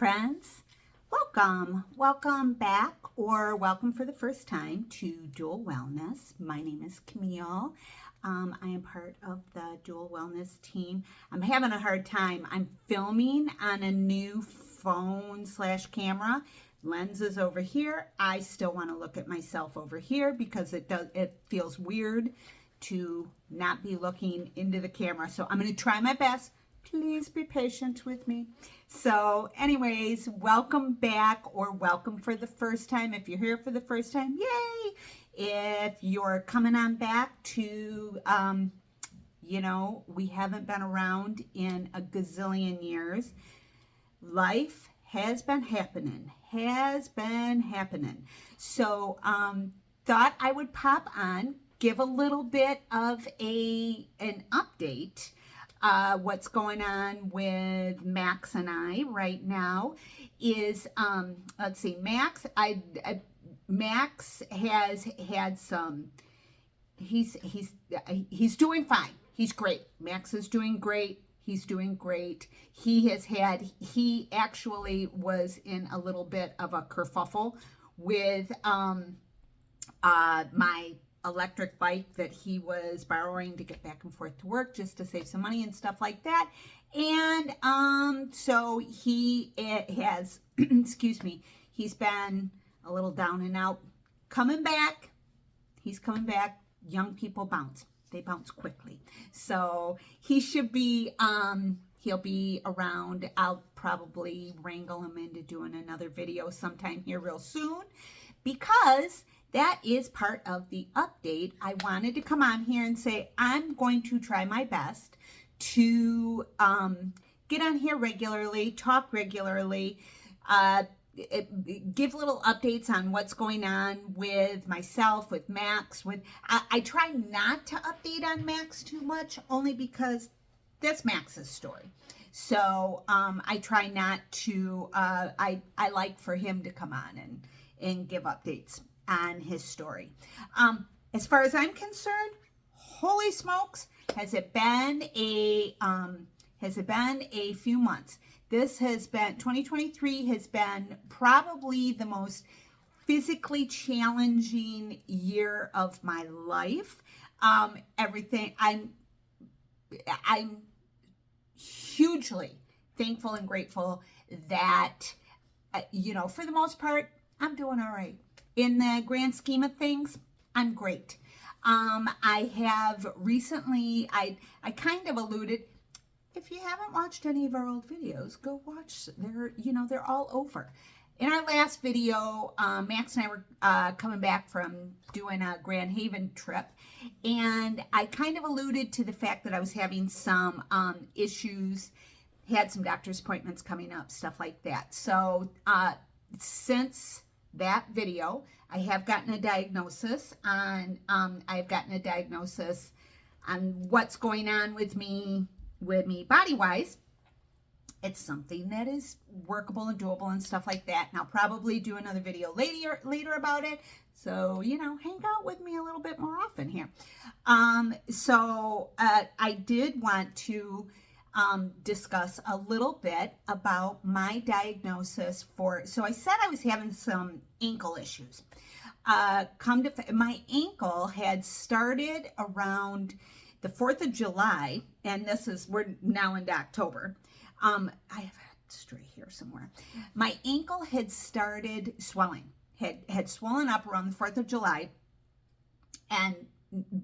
friends. Welcome back, or welcome for the first time to Dual Wellness. My name is Camille. I am part of the Dual Wellness team. I'm having a hard time. I'm filming on a new phone/camera. Lens is over here. I still want to look at myself over here because it feels weird to not be looking into the camera. So I'm going to try my best. Please be patient with me. So anyways, welcome back, or welcome for the first time. If you're here for the first time, yay! If you're coming on back to, we haven't been around in a gazillion years. Life has been happening. So thought I would pop on, give a little bit of an update. What's going on with Max and I right now is, let's see, Max has had some, he's doing fine. He's great. Max is doing great. He's doing great. He actually was in a little bit of a kerfuffle with my electric bike that he was borrowing to get back and forth to work just to save some money and stuff like that. And so he has, excuse me, he's been a little down and out. Coming back. He's coming back. Young people bounce. They bounce quickly. So he should be, he'll be around. I'll probably wrangle him into doing another video sometime here real soon, because that is part of the update. I wanted to come on here and say I'm going to try my best to get on here regularly, talk regularly, give little updates on what's going on with myself, with Max. I try not to update on Max too much, only because that's Max's story. So I try not to. I like for him to come on and give updates on his story. As far as I'm concerned, holy smokes, has it been a few months? This has been, 2023 has been probably the most physically challenging year of my life. Everything, I'm hugely thankful and grateful that, for the most part, I'm doing all right. In the grand scheme of things, I'm great. I have recently, I kind of alluded, if you haven't watched any of our old videos, go watch. They're all over. In our last video, Max and I were coming back from doing a Grand Haven trip, and I kind of alluded to the fact that I was having some issues, had some doctor's appointments coming up, stuff like that. So since that video, I have gotten a diagnosis on what's going on with me body-wise. It's something that is workable and doable and stuff like that. And I'll probably do another video later about it. So, hang out with me a little bit more often here. So I did want to discuss a little bit about my diagnosis so I said I was having some ankle issues. My ankle had started around the 4th of July, and we're now into October. I have a stray here somewhere. My ankle had started swelling, had swollen up around the 4th of July, and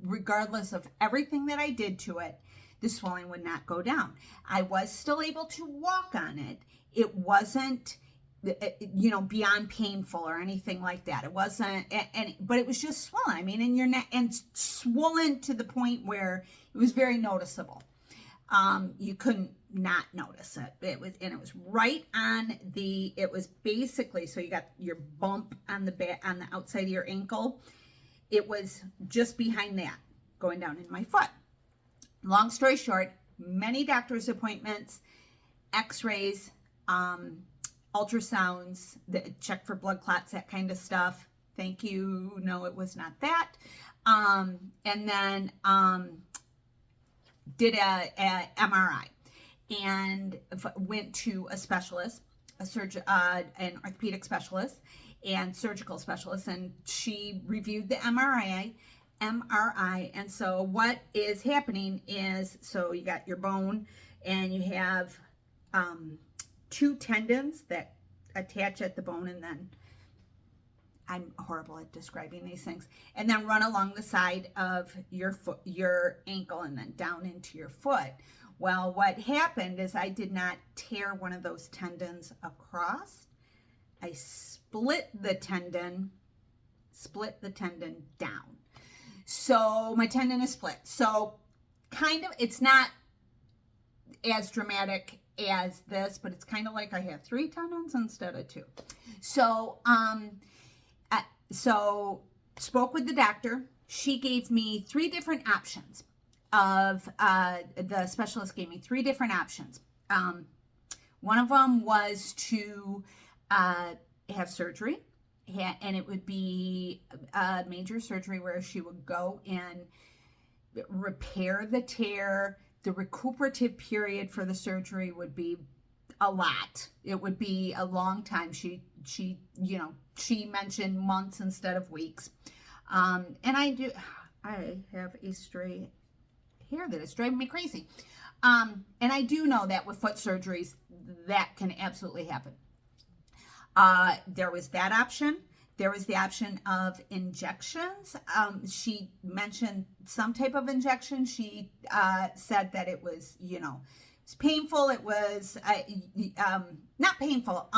regardless of everything that I did to it, the swelling would not go down. I was still able to walk on it. It wasn't, beyond painful or anything like that. It wasn't, but it was just swollen. I mean, and swollen to the point where it was very noticeable. You couldn't not notice it. It was right on it was basically, so you got your bump on the outside of your ankle. It was just behind that, going down in my foot. Long story short, many doctor's appointments, x-rays, ultrasounds, check for blood clots, that kind of stuff. Thank you. No, it was not that. And then did a MRI and went to a specialist. an orthopedic specialist and surgical specialist, and she reviewed the MRI. And so what is happening is, so you got your bone and you have two tendons that attach at the bone, and then I'm horrible at describing these things, and then run along the side of your foot, your ankle, and then down into your foot. Well, what happened is I did not tear one of those tendons across. I split the tendon down. So my tendon is split. So kind of, it's not as dramatic as this, but it's kind of like I have 3 tendons instead of 2. So, so spoke with the doctor. She gave me 3 different options of, the specialist gave me 3 different options. One of them was to have surgery, and it would be a major surgery where she would go and repair the tear. The recuperative period for the surgery would be a lot. It would be a long time. She mentioned months instead of weeks. And I have a stray hair that is driving me crazy. And I do know that with foot surgeries, that can absolutely happen. There was that option. There was the option of injections. She mentioned some type of injection. She said that it was, it's painful. It was not painful.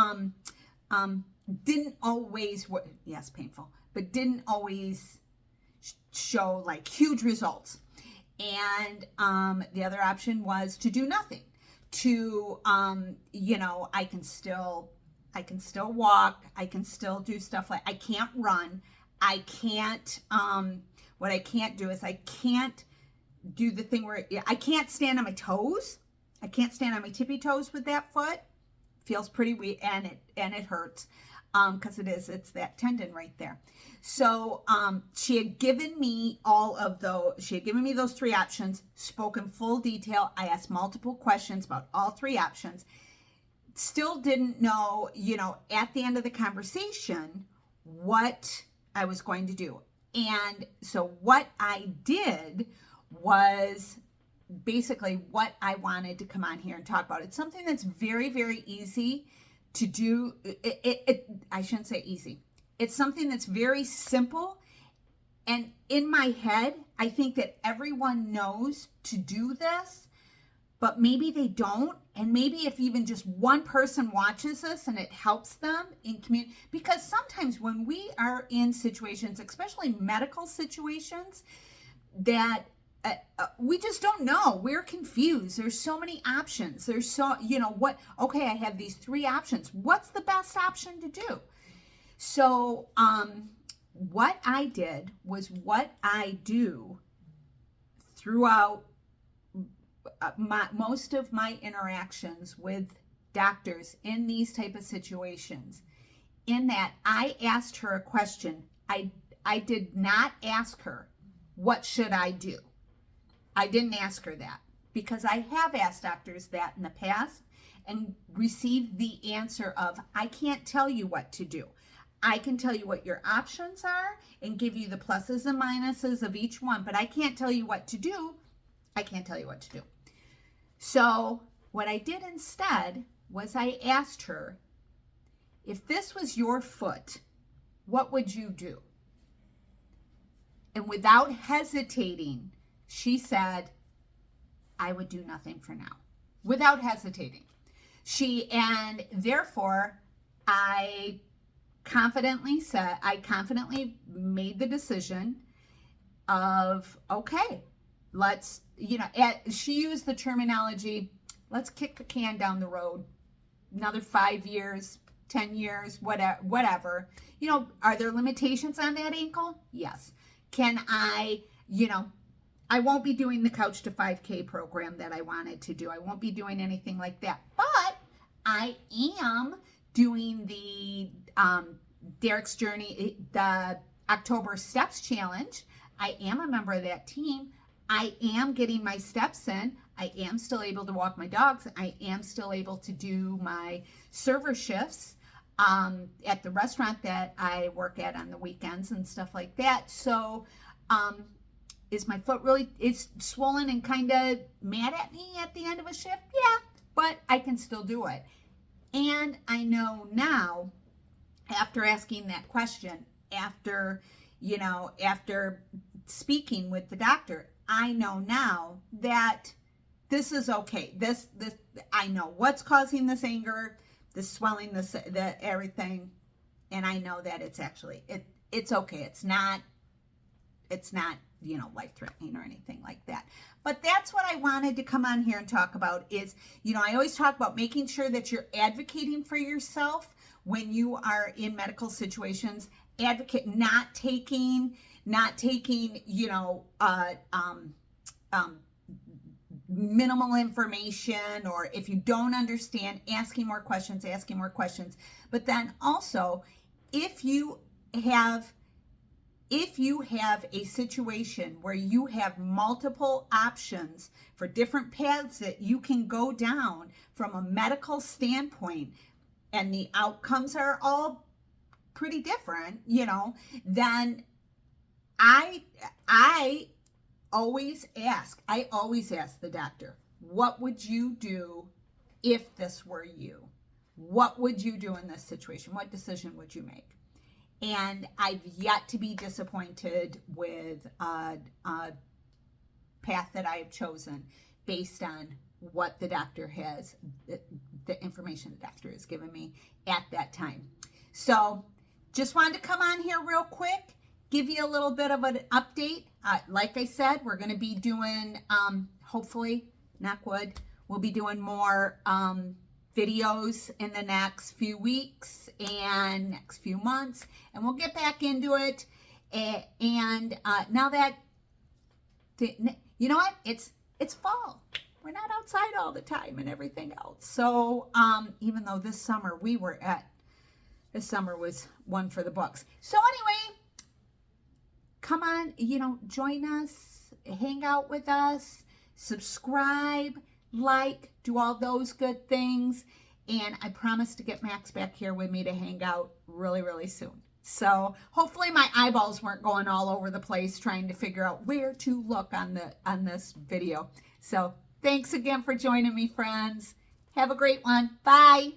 Didn't always, yes, painful, but didn't always show like huge results. And the other option was to do nothing. To I can still walk. I can still do stuff like I can't run. I can't. What I can't do is I can't do the thing where I can't stand on my toes. I can't stand on my tippy toes with that foot. Feels pretty weak, and it hurts because it's that tendon right there. So she had given me those 3 options, spoke in full detail. I asked multiple questions about all 3 options. Still didn't know, at the end of the conversation, what I was going to do. And so what I did was basically what I wanted to come on here and talk about. It's something that's very, very easy to do. I shouldn't say easy. It's something that's very simple. And in my head, I think that everyone knows to do this, but maybe they don't. And maybe if even just one person watches this and it helps them in community, because sometimes when we are in situations, especially medical situations, that we just don't know. We're confused. There's so many options. There's okay, I have these 3 options. What's the best option to do? So what I did was what I do throughout most of my interactions with doctors in these type of situations, in that I asked her a question. I did not ask her, what should I do? I didn't ask her that, because I have asked doctors that in the past and received the answer of, I can't tell you what to do. I can tell you what your options are and give you the pluses and minuses of each one, but I can't tell you what to do. I can't tell you what to do. So what I did instead was I asked her, if this was your foot, what would you do? And without hesitating, she said, I would do nothing for now. Without hesitating. And therefore, I confidently made the decision of, okay, let's, she used the terminology, let's kick the can down the road, another 5 years, 10 years, whatever. Are there limitations on that ankle? Yes. Can I won't be doing the Couch to 5K program that I wanted to do. I won't be doing anything like that. But I am doing the Derek's Journey, the October Steps Challenge. I am a member of that team. I am getting my steps in. I am still able to walk my dogs. I am still able to do my server shifts at the restaurant that I work at on the weekends and stuff like that. So, is my foot really is swollen and kind of mad at me at the end of a shift? Yeah, but I can still do it. And I know now, after asking that question, after speaking with the doctor, I know now that this is okay. This I know what's causing this anger, the swelling, the everything, and I know that it's actually it's okay. It's not life-threatening or anything like that. But that's what I wanted to come on here and talk about is, I always talk about making sure that you're advocating for yourself when you are in medical situations. Advocate, not taking, minimal information, or if you don't understand, asking more questions. But then also, if you have a situation where you have multiple options for different paths that you can go down from a medical standpoint, and the outcomes are all pretty different, then I always ask the doctor, what would you do if this were you? What would you do in this situation? What decision would you make? And I've yet to be disappointed with a path that I have chosen based on what the doctor has, the information the doctor has given me at that time. So just wanted to come on here real quick, give you a little bit of an update. Like I said, we're going to be doing, hopefully, knock wood, we'll be doing more videos in the next few weeks and next few months, and we'll get back into it. And now that, you know what, it's fall. We're not outside all the time and everything else. So even though this summer was one for the books. So anyway, come on, join us, hang out with us, subscribe, like, do all those good things. And I promise to get Max back here with me to hang out really, really soon. So hopefully my eyeballs weren't going all over the place trying to figure out where to look on this video. So thanks again for joining me, friends. Have a great one. Bye.